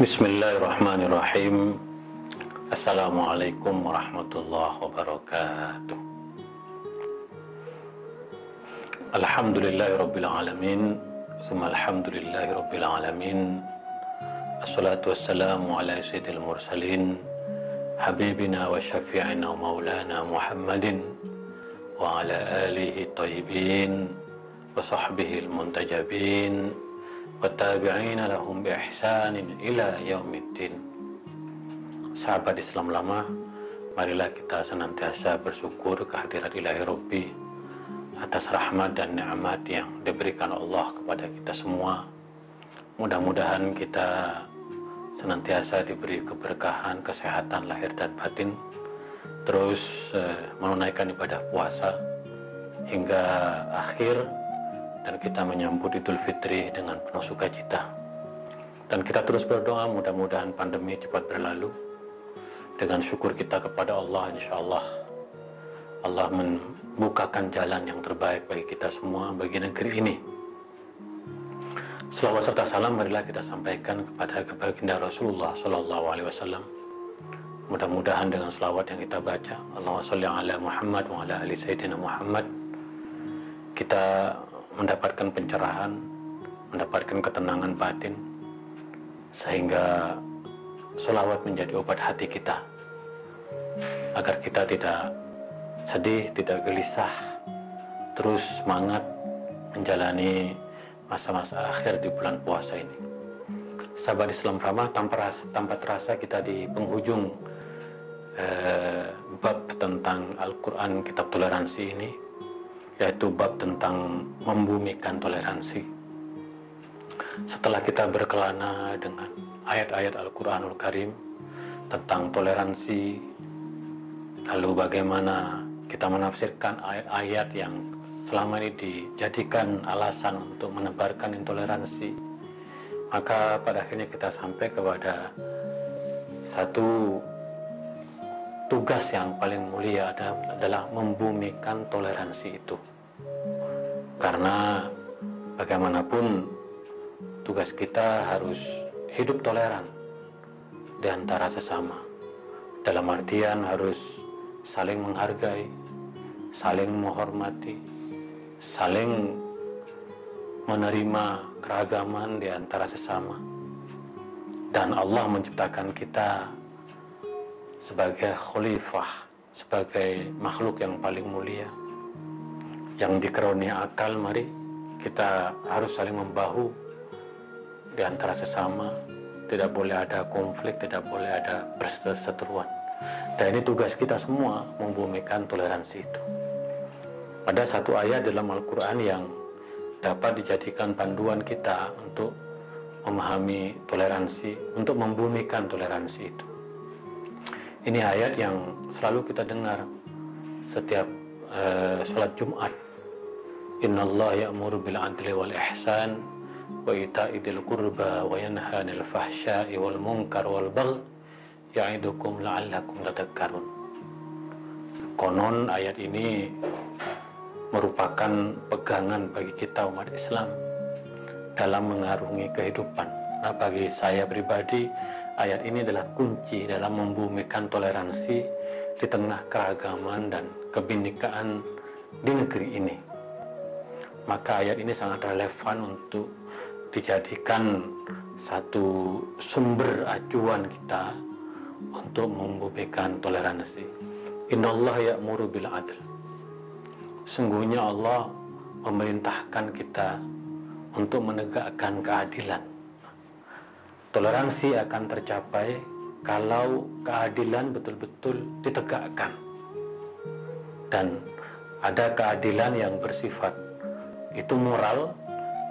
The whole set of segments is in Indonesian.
Bismillahirrahmanirrahim. Assalamualaikum warahmatullahi wabarakatuh. Alhamdulillahirabbil alamin. Tsumma alhamdulillahirabbil alamin. Assalatu wassalamu ala sayyidil mursalin habibina wa syafi'ina wa maulana Muhammadin wa ala alihi thayyibin wa sahbihi al-muntajabin wa tabi'ina lahum bi ihsanin ila yaumiddin. Sahabat Islam lama, marilah kita senantiasa bersyukur kehadirat Ilahi Rabbi atas rahmat dan nikmat yang diberikan Allah kepada kita semua. Mudah-mudahan kita senantiasa diberi keberkahan, kesehatan lahir dan batin, terus menunaikan ibadah puasa hingga akhir, dan kita menyambut Idul Fitri dengan penuh sukacita. Dan kita terus berdoa mudah-mudahan pandemi cepat berlalu. Dengan syukur kita kepada Allah, insya Allah Allah membukakan jalan yang terbaik bagi kita semua, bagi negeri ini. Selawat serta salam marilah kita sampaikan kepada baginda Rasulullah Sallallahu Alaihi Wasallam. Mudah-mudahan dengan selawat yang kita baca, Allahumma sholli ala Muhammad wa ala ali sayyidina Muhammad, kita mendapatkan pencerahan, mendapatkan ketenangan batin, sehingga selawat menjadi obat hati kita, agar kita tidak sedih, tidak gelisah, terus semangat menjalani masa-masa akhir di bulan puasa ini. Sahabat Islam ramah, tanpa terasa kita di penghujung bab tentang Al-Quran, kitab toleransi ini, yaitu bab tentang membumikan toleransi. Setelah kita berkelana dengan ayat-ayat Al-Quranul Karim tentang toleransi, lalu bagaimana kita menafsirkan ayat-ayat yang selama ini dijadikan alasan untuk menebarkan intoleransi, maka pada akhirnya kita sampai kepada satu tugas yang paling mulia adalah membumikan toleransi itu. Karena bagaimanapun tugas kita harus hidup toleran di antara sesama. Dalam artian harus saling menghargai, saling menghormati, saling menerima keragaman di antara sesama. Dan Allah menciptakan kita sebagai khalifah, sebagai makhluk yang paling mulia, yang dikaruniai akal. Mari kita harus saling membahu di antara sesama, tidak boleh ada konflik, tidak boleh ada perseteruan. Dan ini tugas kita semua, membumikan toleransi itu. Ada satu ayat dalam Al-Quran yang dapat dijadikan panduan kita untuk memahami toleransi, untuk membumikan toleransi itu. Ini ayat yang selalu kita dengar setiap sholat Jumat. Innallaha ya'muru bil adli wal ihsan wa ita'i dzil qurba wa yanha 'anil fahsya'i wal munkar wal baghi ya'idukum la'allakum tadhakkarun. Konon ayat ini merupakan pegangan bagi kita umat Islam dalam mengarungi kehidupan. Nah, bagi saya pribadi, ayat ini adalah kunci dalam membumikan toleransi di tengah keragaman dan kebinekaan di negeri ini. Maka ayat ini sangat relevan untuk dijadikan satu sumber acuan kita untuk membumikan toleransi. Innallaha ya'muru bil adl. Sungguhnya Allah memerintahkan kita untuk menegakkan keadilan. Toleransi akan tercapai kalau keadilan betul-betul ditegakkan. Dan ada keadilan yang bersifat itu moral,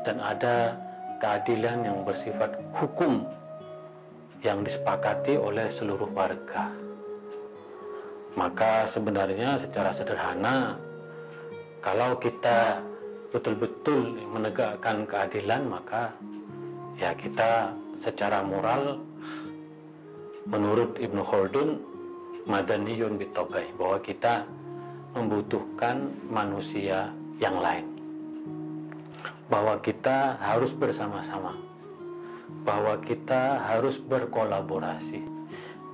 dan ada keadilan yang bersifat hukum yang disepakati oleh seluruh warga. Maka sebenarnya secara sederhana, kalau kita betul-betul menegakkan keadilan, maka ya kita secara moral, menurut Ibnu Khaldun, madaniyun bitabai, bahwa kita membutuhkan manusia yang lain, bahwa kita harus bersama-sama bahwa kita harus berkolaborasi,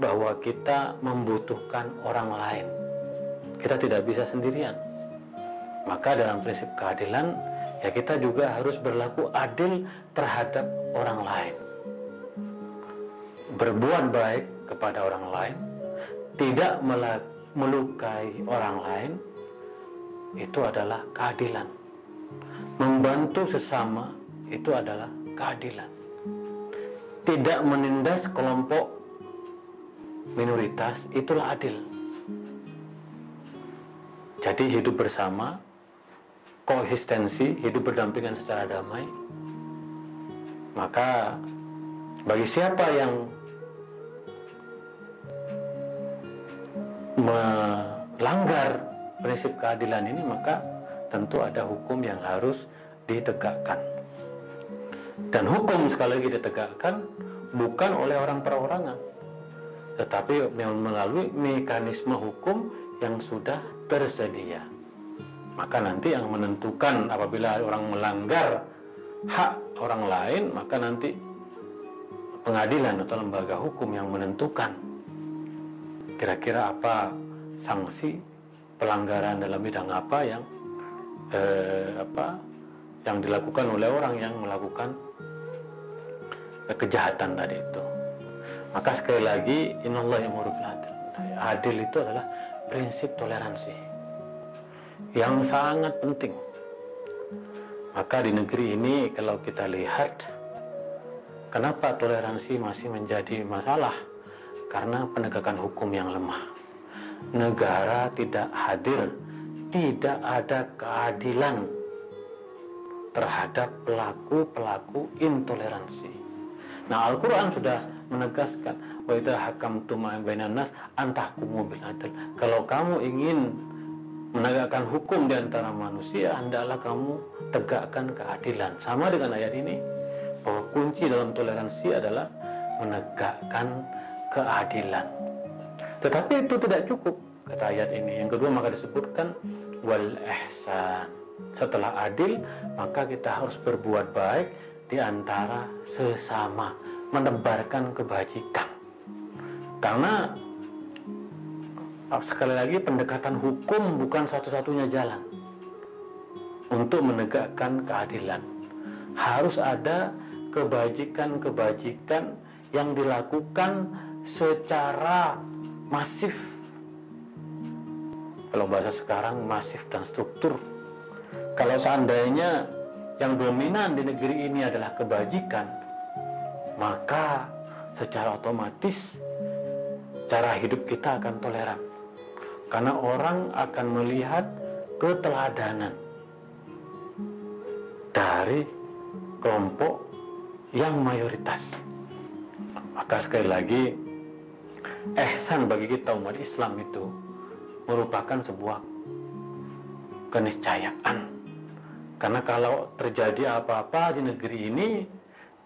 bahwa kita membutuhkan orang lain. Kita tidak bisa sendirian. Maka dalam prinsip keadilan, ya kita juga harus berlaku adil terhadap orang lain. Berbuat baik kepada orang lain, tidak melukai orang lain, itu adalah keadilan. Membantu sesama itu adalah keadilan. Tidak menindas kelompok minoritas, itulah adil. Jadi hidup bersama, koeksistensi, hidup berdampingan secara damai. Maka bagi siapa yang melanggar prinsip keadilan ini, maka tentu ada hukum yang harus ditegakkan. Dan hukum sekali lagi ditegakkan bukan oleh orang perorangan, tetapi melalui mekanisme hukum yang sudah tersedia. Maka nanti yang menentukan apabila orang melanggar hak orang lain, maka nanti pengadilan atau lembaga hukum yang menentukan kira-kira apa sanksi pelanggaran dalam bidang apa yang dilakukan oleh orang yang melakukan kejahatan tadi itu. Maka sekali lagi, innallaha ya'muru bil adl. Adil itu adalah prinsip toleransi yang sangat penting. Maka di negeri ini kalau kita lihat, kenapa toleransi masih menjadi masalah? Karena penegakan hukum yang lemah. Negara tidak hadir, tidak ada keadilan terhadap pelaku-pelaku intoleransi. Nah, Al-Quran sudah menegaskan, wa idza hakamtum bainan nas an tahkumu bil adl. Kalau kamu ingin menegakkan hukum di antara manusia, hendaklah kamu tegakkan keadilan. Sama dengan ayat ini, bahwa kunci dalam toleransi adalah menegakkan keadilan. Tetapi itu tidak cukup, kata ayat ini. Yang kedua, maka disebutkan wal ihsan. Setelah adil, maka kita harus berbuat baik di antara sesama, menebarkan kebajikan. Karena sekali lagi, pendekatan hukum bukan satu-satunya jalan untuk menegakkan keadilan. Harus ada kebajikan-kebajikan yang dilakukan secara masif. Kalau bahasa sekarang, masif dan struktur. Kalau seandainya yang dominan di negeri ini adalah kebajikan, maka secara otomatis cara hidup kita akan toleran. Karena orang akan melihat keteladanan dari kelompok yang mayoritas. Maka sekali lagi, ihsan bagi kita umat Islam itu merupakan sebuah keniscayaan. Karena kalau terjadi apa-apa di negeri ini,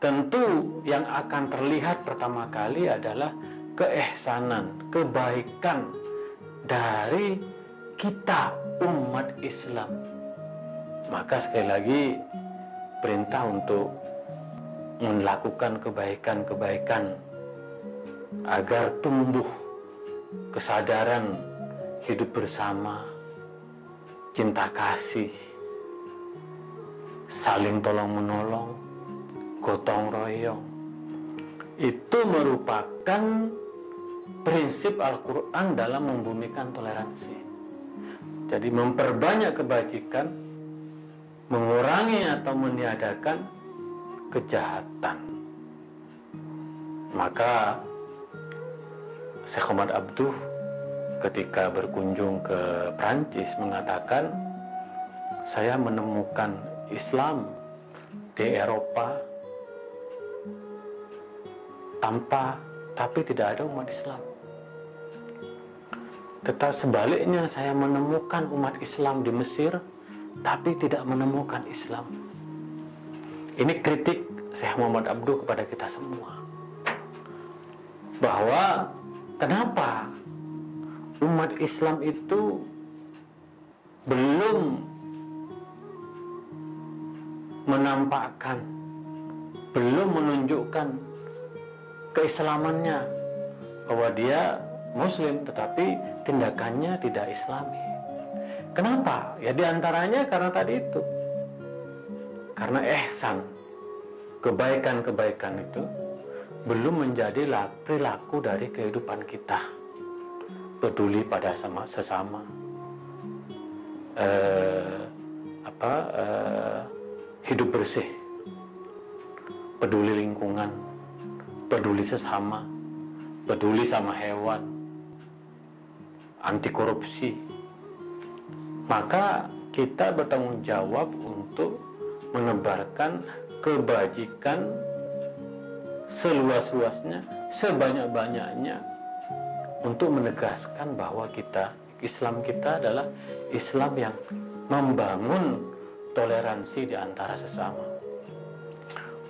tentu yang akan terlihat pertama kali adalah keihsanan, kebaikan dari kita umat Islam. Maka sekali lagi, perintah untuk melakukan kebaikan-kebaikan agar tumbuh kesadaran hidup bersama, cinta kasih, saling tolong-menolong, gotong royong. Itu merupakan prinsip Al-Quran dalam membumikan toleransi. Jadi memperbanyak kebajikan, mengurangi atau meniadakan kejahatan. Maka Syekh Omar Abduh ketika berkunjung ke Prancis mengatakan, saya menemukan Islam di Eropa tapi tidak ada umat Islam. Tetapi sebaliknya, saya menemukan umat Islam di Mesir tapi tidak menemukan Islam. Ini kritik Syekh Muhammad Abduh kepada kita semua, bahwa kenapa umat Islam itu belum menampakkan belum menunjukkan keislamannya, bahwa dia muslim tetapi tindakannya tidak islami. Kenapa? Ya diantaranya karena tadi itu, karena ihsan, kebaikan-kebaikan itu belum menjadi perilaku dari kehidupan kita. Peduli pada sesama, hidup bersih, peduli lingkungan, peduli sesama, peduli sama hewan, anti korupsi. Maka kita bertanggung jawab untuk menebarkan kebajikan seluas-luasnya, sebanyak-banyaknya, untuk menegaskan bahwa Islam kita adalah Islam yang membangun toleransi di antara sesama.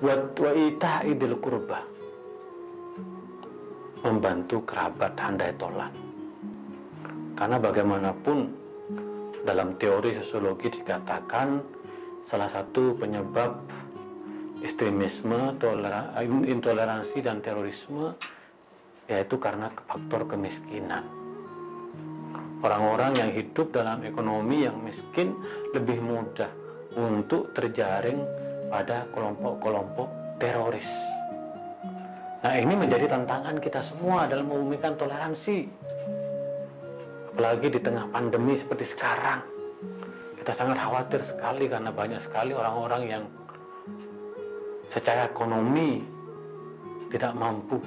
Wa ita'idil qurba, membantu kerabat handai tolan. Karena bagaimanapun dalam teori sosiologi dikatakan salah satu penyebab ekstremisme, intoleransi dan terorisme yaitu karena faktor kemiskinan. Orang-orang yang hidup dalam ekonomi yang miskin lebih mudah untuk terjaring pada kelompok-kelompok teroris. Nah, ini menjadi tantangan kita semua dalam membumikan toleransi. Apalagi di tengah pandemi seperti sekarang. Kita sangat khawatir sekali karena banyak sekali orang-orang yang secara ekonomi tidak mampu.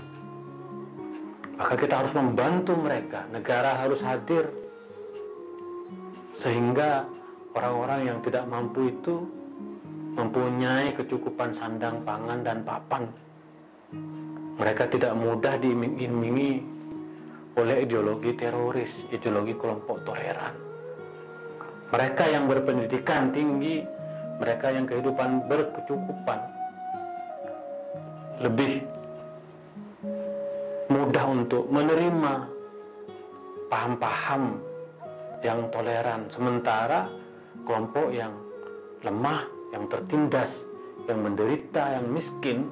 Maka kita harus membantu mereka. Negara harus hadir sehingga orang-orang yang tidak mampu itu mempunyai kecukupan sandang, pangan, dan papan. Mereka tidak mudah diiming-imingi oleh ideologi teroris, ideologi kelompok toleran. Mereka yang berpendidikan tinggi, mereka yang kehidupan berkecukupan, lebih mudah untuk menerima paham-paham yang toleran. Sementara kelompok yang lemah, yang tertindas, yang menderita, yang miskin,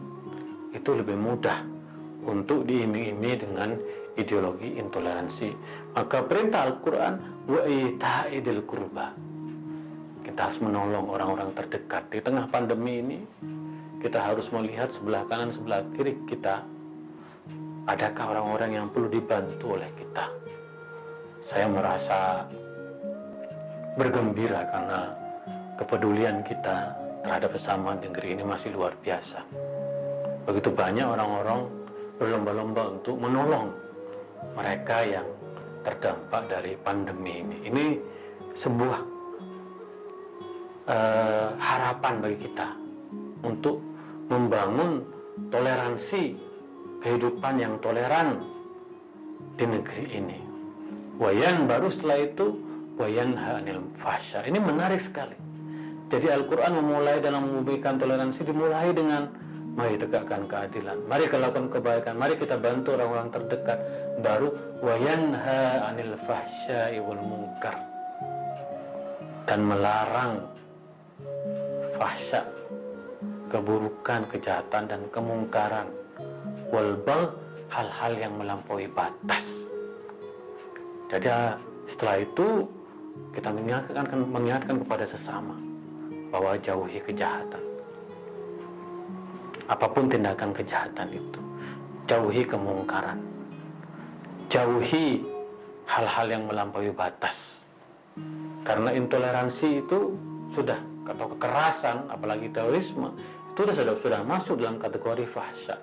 itu lebih mudah untuk diiming-imingi dengan ideologi intoleransi. Maka perintah Al-Quran, wa ita'idil qurba, kita harus menolong orang-orang terdekat. Di tengah pandemi ini kita harus melihat sebelah kanan, sebelah kiri kita, adakah orang-orang yang perlu dibantu oleh kita. Saya merasa bergembira karena kepedulian kita terhadap sesama negeri ini masih luar biasa. Begitu banyak orang-orang berlomba-lomba untuk menolong mereka yang terdampak dari pandemi ini. Ini sebuah harapan bagi kita untuk membangun toleransi, kehidupan yang toleran di negeri ini. Wayan baru setelah itu wayanha 'anil fahsya. Ini menarik sekali. Jadi Al-Quran memulai dalam memberikan toleransi dimulai dengan mari tegakkan keadilan, mari kita lakukan kebaikan, mari kita bantu orang-orang terdekat. Baru wayanha 'anil fahsya'i wal munkar, dan melarang fahsya, keburukan, kejahatan dan kemungkaran, wal bagh, hal-hal yang melampaui batas. Jadi setelah itu kita mengingatkan kepada sesama bahwa jauhi kejahatan. Apapun tindakan kejahatan itu, jauhi kemungkaran, jauhi hal-hal yang melampaui batas. Karena intoleransi itu sudah, atau kekerasan, apalagi terorisme, itu sudah masuk dalam kategori fahsya.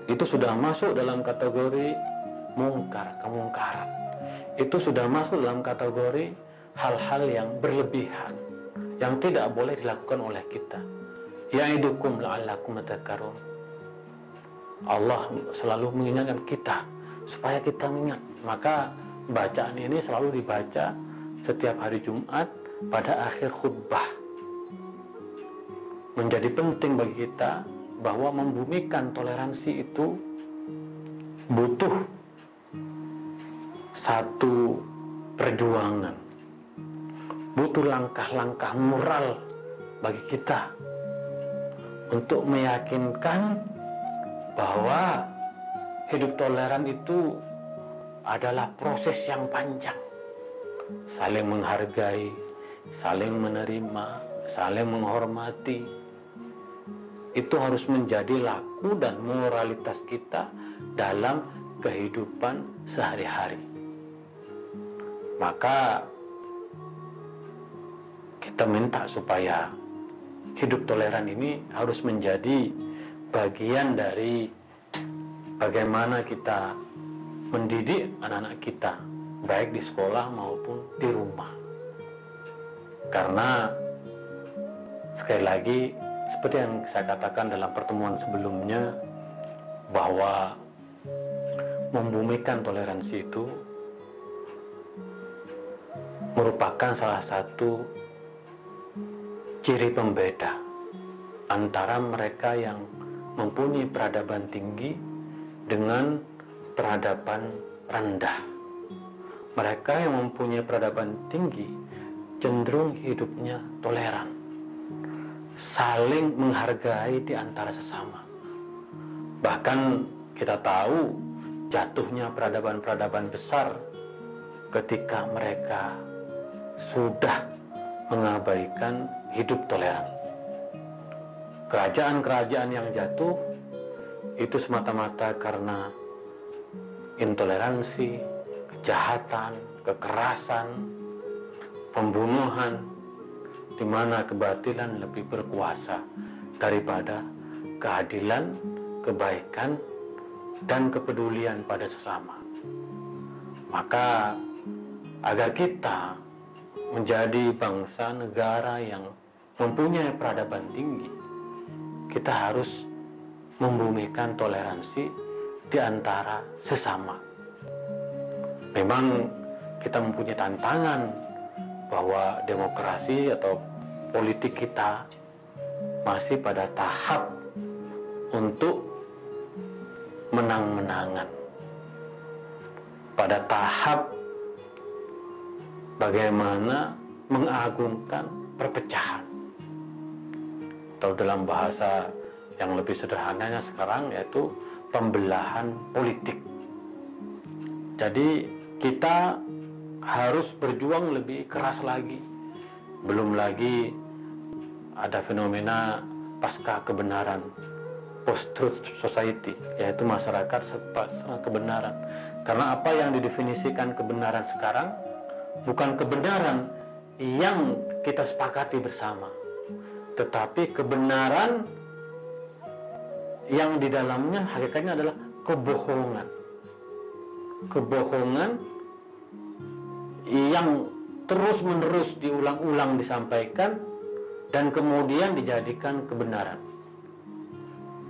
Itu sudah masuk dalam kategori mungkar, kemungkaran. Itu sudah masuk dalam kategori hal-hal yang berlebihan, yang tidak boleh dilakukan oleh kita. Ya'idukum la'allakum tadhakkarun. Allah selalu mengingatkan kita supaya kita mengingat. Maka bacaan ini selalu dibaca setiap hari Jumat pada akhir khutbah. Menjadi penting bagi kita bahwa membumikan toleransi itu butuh satu perjuangan, butuh langkah-langkah moral bagi kita untuk meyakinkan bahwa hidup toleran itu adalah proses yang panjang. Saling menghargai, saling menerima, saling menghormati. Itu harus menjadi laku dan moralitas kita dalam kehidupan sehari-hari. Maka kita minta supaya hidup toleran ini harus menjadi bagian dari bagaimana kita mendidik anak-anak kita, baik di sekolah maupun di rumah. Karena sekali lagi, seperti yang saya katakan dalam pertemuan sebelumnya, bahwa membumikan toleransi itu merupakan salah satu ciri pembeda antara mereka yang mempunyai peradaban tinggi dengan peradaban rendah. Mereka yang mempunyai peradaban tinggi cenderung hidupnya toleran, saling menghargai di antara sesama. Bahkan kita tahu jatuhnya peradaban-peradaban besar ketika mereka sudah mengabaikan hidup toleran. Kerajaan-kerajaan yang jatuh itu semata-mata karena intoleransi, kejahatan, kekerasan, pembunuhan, di mana kebatilan lebih berkuasa daripada keadilan, kebaikan, dan kepedulian pada sesama. Maka agar kita menjadi bangsa negara yang mempunyai peradaban tinggi, kita harus membumikan toleransi di antara sesama. Memang kita mempunyai tantangan bahwa demokrasi atau politik kita masih pada tahap untuk menang-menangan, pada tahap bagaimana mengagungkan perpecahan, atau dalam bahasa yang lebih sederhananya sekarang yaitu pembelahan politik. Jadi kita harus berjuang lebih keras lagi. Belum lagi ada fenomena pasca kebenaran, post-truth society, yaitu masyarakat pasca kebenaran. Karena apa yang didefinisikan kebenaran sekarang bukan kebenaran yang kita sepakati bersama, tetapi kebenaran yang di dalamnya hakikatnya adalah kebohongan. Kebohongan yang terus-menerus diulang-ulang disampaikan dan kemudian dijadikan kebenaran.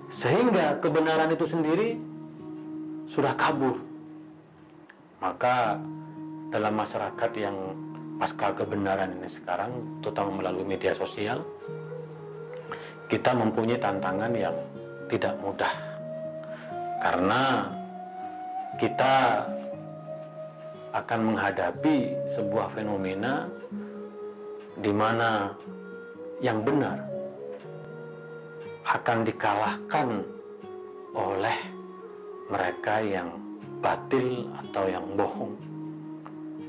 Sehingga kebenaran itu sendiri sudah kabur. Maka dalam masyarakat yang pasca kebenaran ini sekarang, terutama melalui media sosial, kita mempunyai tantangan yang tidak mudah. Karena kita akan menghadapi sebuah fenomena di mana yang benar akan dikalahkan oleh mereka yang batil atau yang bohong.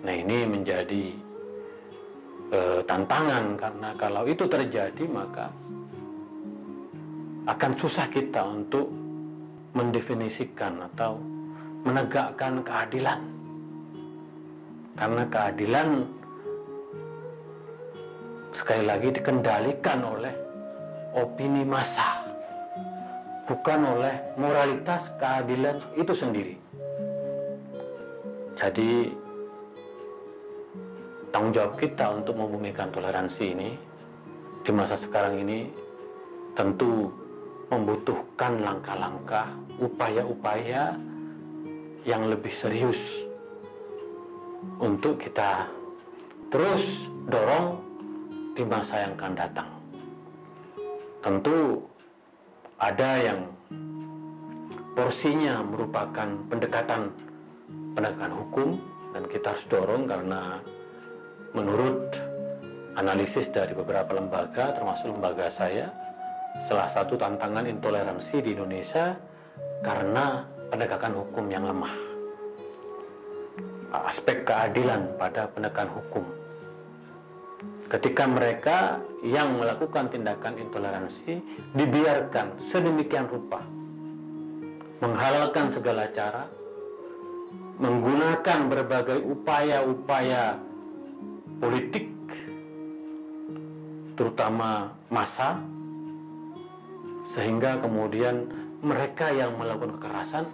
Nah, ini menjadi tantangan, karena kalau itu terjadi maka akan susah kita untuk mendefinisikan atau menegakkan keadilan. Karena keadilan sekali lagi dikendalikan oleh opini massa, bukan oleh moralitas keadilan itu sendiri. Jadi tanggung jawab kita untuk membumikan toleransi ini di masa sekarang ini tentu membutuhkan langkah-langkah, upaya-upaya yang lebih serius untuk kita terus dorong di masa yang akan datang. Tentu ada yang porsinya merupakan pendekatan penegakan hukum, dan kita harus dorong karena menurut analisis dari beberapa lembaga, termasuk lembaga saya, salah satu tantangan intoleransi di Indonesia karena penegakan hukum yang lemah. Aspek keadilan pada penegakan hukum. Ketika mereka yang melakukan tindakan intoleransi dibiarkan sedemikian rupa, menghalalkan segala cara, menggunakan berbagai upaya-upaya politik, terutama massa, sehingga kemudian mereka yang melakukan kekerasan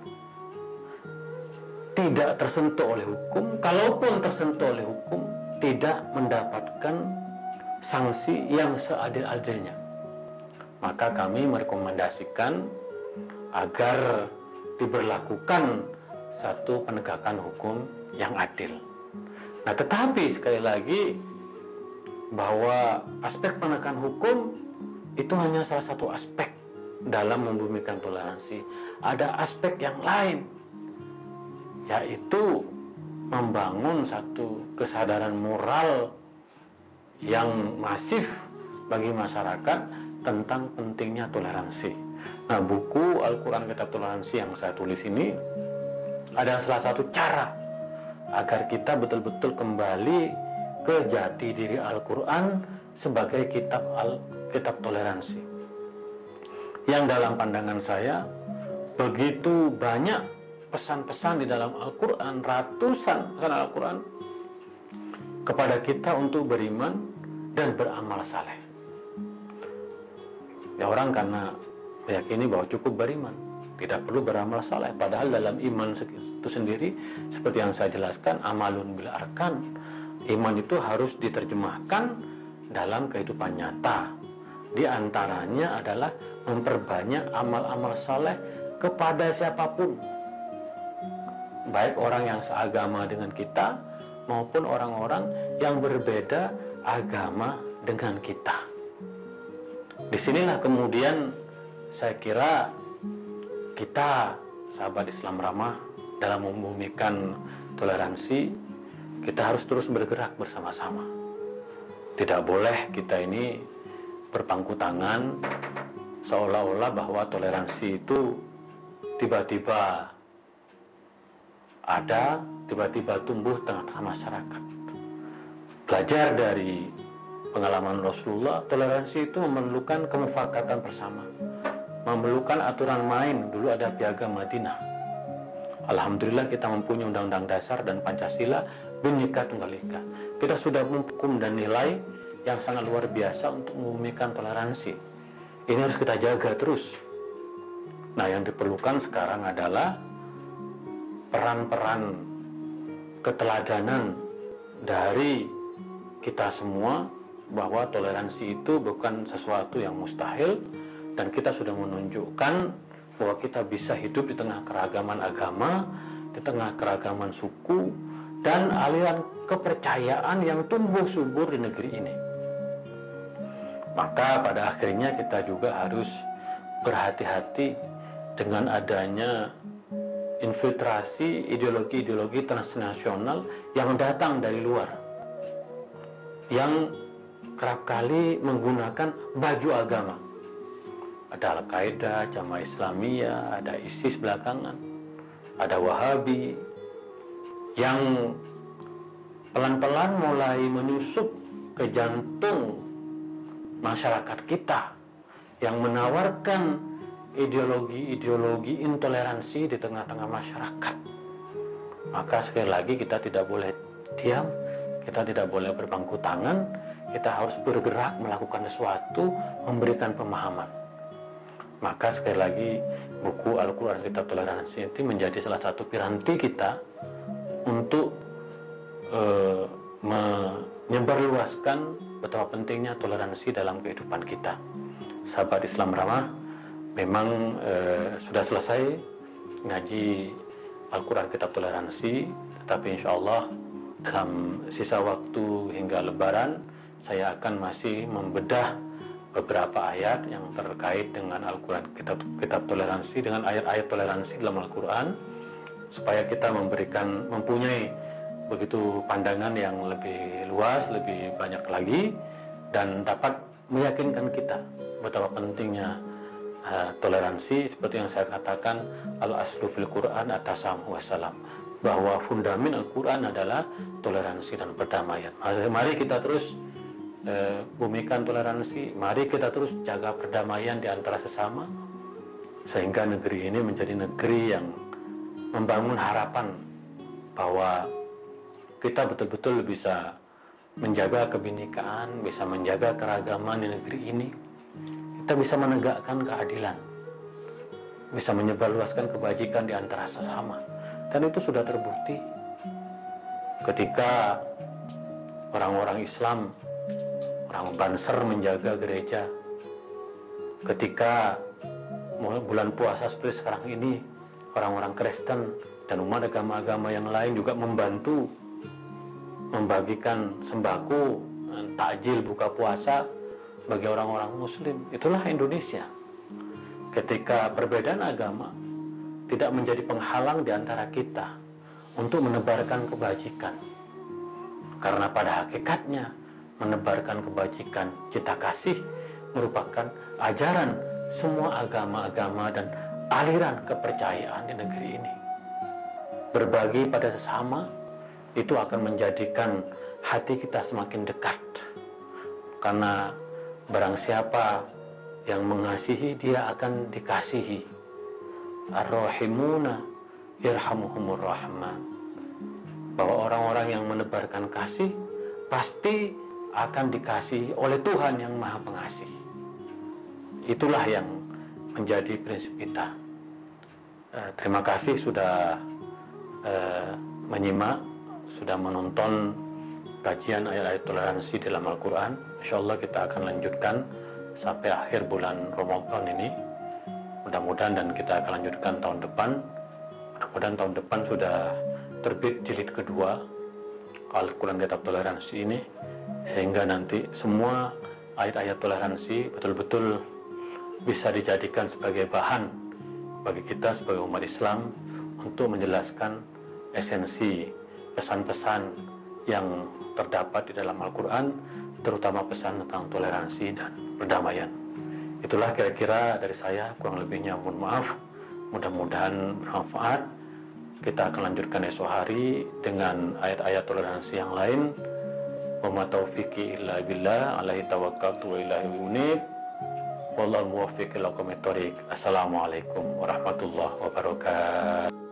tidak tersentuh oleh hukum, kalaupun tersentuh oleh hukum, tidak mendapatkan sanksi yang seadil-adilnya. Maka kami merekomendasikan agar diberlakukan satu penegakan hukum yang adil. Nah, tetapi sekali lagi bahwa aspek penegakan hukum itu hanya salah satu aspek dalam membumikan toleransi. Ada aspek yang lain, yaitu membangun satu kesadaran moral yang masif bagi masyarakat tentang pentingnya toleransi. Nah, buku Al-Quran Kitab Toleransi yang saya tulis ini adalah salah satu cara agar kita betul-betul kembali ke jati diri Al-Quran sebagai kitab toleransi. Yang dalam pandangan saya begitu banyak pesan-pesan di dalam Al-Quran, ratusan pesan Al-Quran kepada kita untuk beriman dan beramal saleh. Ya, orang karena meyakini bahwa cukup beriman, tidak perlu beramal saleh. Padahal dalam iman itu sendiri, seperti yang saya jelaskan, amalun bil arkan, iman itu harus diterjemahkan dalam kehidupan nyata. Di antaranya adalah memperbanyak amal-amal saleh kepada siapapun, baik orang yang seagama dengan kita maupun orang-orang yang berbeda agama dengan kita. Disinilah kemudian saya kira kita, sahabat Islam Ramah, dalam membumikan toleransi, kita harus terus bergerak bersama-sama. Tidak boleh kita ini berpangku tangan seolah-olah bahwa toleransi itu tiba-tiba ada, tiba-tiba tumbuh tengah-tengah masyarakat. Belajar dari pengalaman Rasulullah, toleransi itu memerlukan kemufakatan bersama, memerlukan aturan main. Dulu ada Piagam Madinah. Alhamdulillah kita mempunyai Undang-Undang Dasar dan Pancasila, Bhinneka Tunggal Ika. Kita sudah hukum dan nilai yang sangat luar biasa untuk membumikan toleransi. Ini harus kita jaga terus. Nah, yang diperlukan sekarang adalah peran-peran keteladanan dari kita semua, bahwa toleransi itu bukan sesuatu yang mustahil, dan kita sudah menunjukkan bahwa kita bisa hidup di tengah keragaman agama, di tengah keragaman suku, dan aliran kepercayaan yang tumbuh subur di negeri ini. Maka pada akhirnya kita juga harus berhati-hati dengan adanya infiltrasi ideologi-ideologi transnasional yang datang dari luar, yang kerap kali menggunakan baju agama. Ada Al-Qaeda, Jamaah Islamiyah, ada ISIS belakangan, ada Wahabi, yang pelan-pelan mulai menyusup ke jantung masyarakat kita, yang menawarkan ideologi-ideologi intoleransi di tengah-tengah masyarakat. Maka sekali lagi kita tidak boleh diam, kita tidak boleh berpangku tangan, kita harus bergerak melakukan sesuatu, memberikan pemahaman. Maka sekali lagi buku Al-Quran Kitab Toleransi itu menjadi salah satu piranti kita untuk menyebarluaskan betapa pentingnya toleransi dalam kehidupan kita. Sahabat Islam Ramah, memang sudah selesai ngaji Al-Quran Kitab Toleransi, tetapi insya Allah dalam sisa waktu hingga Lebaran saya akan masih membedah beberapa ayat yang terkait dengan Al-Quran Kitab Toleransi, dengan ayat-ayat toleransi dalam Al-Quran, supaya kita mempunyai begitu pandangan yang lebih luas, lebih banyak lagi, dan dapat meyakinkan kita betapa pentingnya toleransi. Seperti yang saya katakan, al-aslu fil Quran at-tasamuh wassalam, bahwa fundament Al-Quran adalah toleransi dan perdamaian. Mari kita terus bumikan toleransi, mari kita terus jaga perdamaian di antara sesama, sehingga negeri ini menjadi negeri yang membangun harapan bahwa kita betul-betul bisa menjaga kebinekaan, bisa menjaga keragaman di negeri ini. Kita bisa menegakkan keadilan, bisa menyebarluaskan kebajikan di antara sesama. Dan itu sudah terbukti ketika orang-orang Islam, orang Banser menjaga gereja, ketika bulan puasa seperti sekarang ini, orang-orang Kristen dan umat agama-agama yang lain juga membantu membagikan sembako, takjil buka puasa bagi orang-orang Muslim. Itulah Indonesia. Ketika perbedaan agama tidak menjadi penghalang di antara kita untuk menebarkan kebajikan. Karena pada hakikatnya menebarkan kebajikan, cinta kasih merupakan ajaran semua agama-agama dan aliran kepercayaan di negeri ini. Berbagi pada sesama itu akan menjadikan hati kita semakin dekat. Karena barang siapa yang mengasihi, dia akan dikasihi. Ar-Rahimuna yarhamuhumur Rahman. Bahwa orang-orang yang menebarkan kasih pasti akan dikasihi oleh Tuhan yang Maha Pengasih. Itulah yang menjadi prinsip kita. Terima kasih sudah menyimak, sudah menonton kajian ayat-ayat toleransi dalam Al-Quran. Insya Allah kita akan lanjutkan sampai akhir bulan Ramadan ini. Mudah-mudahan, dan kita akan lanjutkan tahun depan. Mudah-mudahan tahun depan sudah terbit jilid kedua Al-Quran Kitab Toleransi ini, sehingga nanti semua ayat-ayat toleransi betul-betul bisa dijadikan sebagai bahan bagi kita sebagai umat Islam untuk menjelaskan esensi pesan-pesan yang terdapat di dalam Al-Quran, terutama pesan tentang toleransi dan perdamaian. Itulah kira-kira dari saya, kurang lebihnya mohon maaf. Mudah-mudahan bermanfaat. Kita akan lanjutkan esok hari dengan ayat-ayat toleransi yang lain. Wa ma taufiqi illa billah, alaihi tawakkaltu wa ilaihi unib. Wallahu muwaffiq ila aqwamit thoriq. Assalamualaikum warahmatullahi wabarakatuh.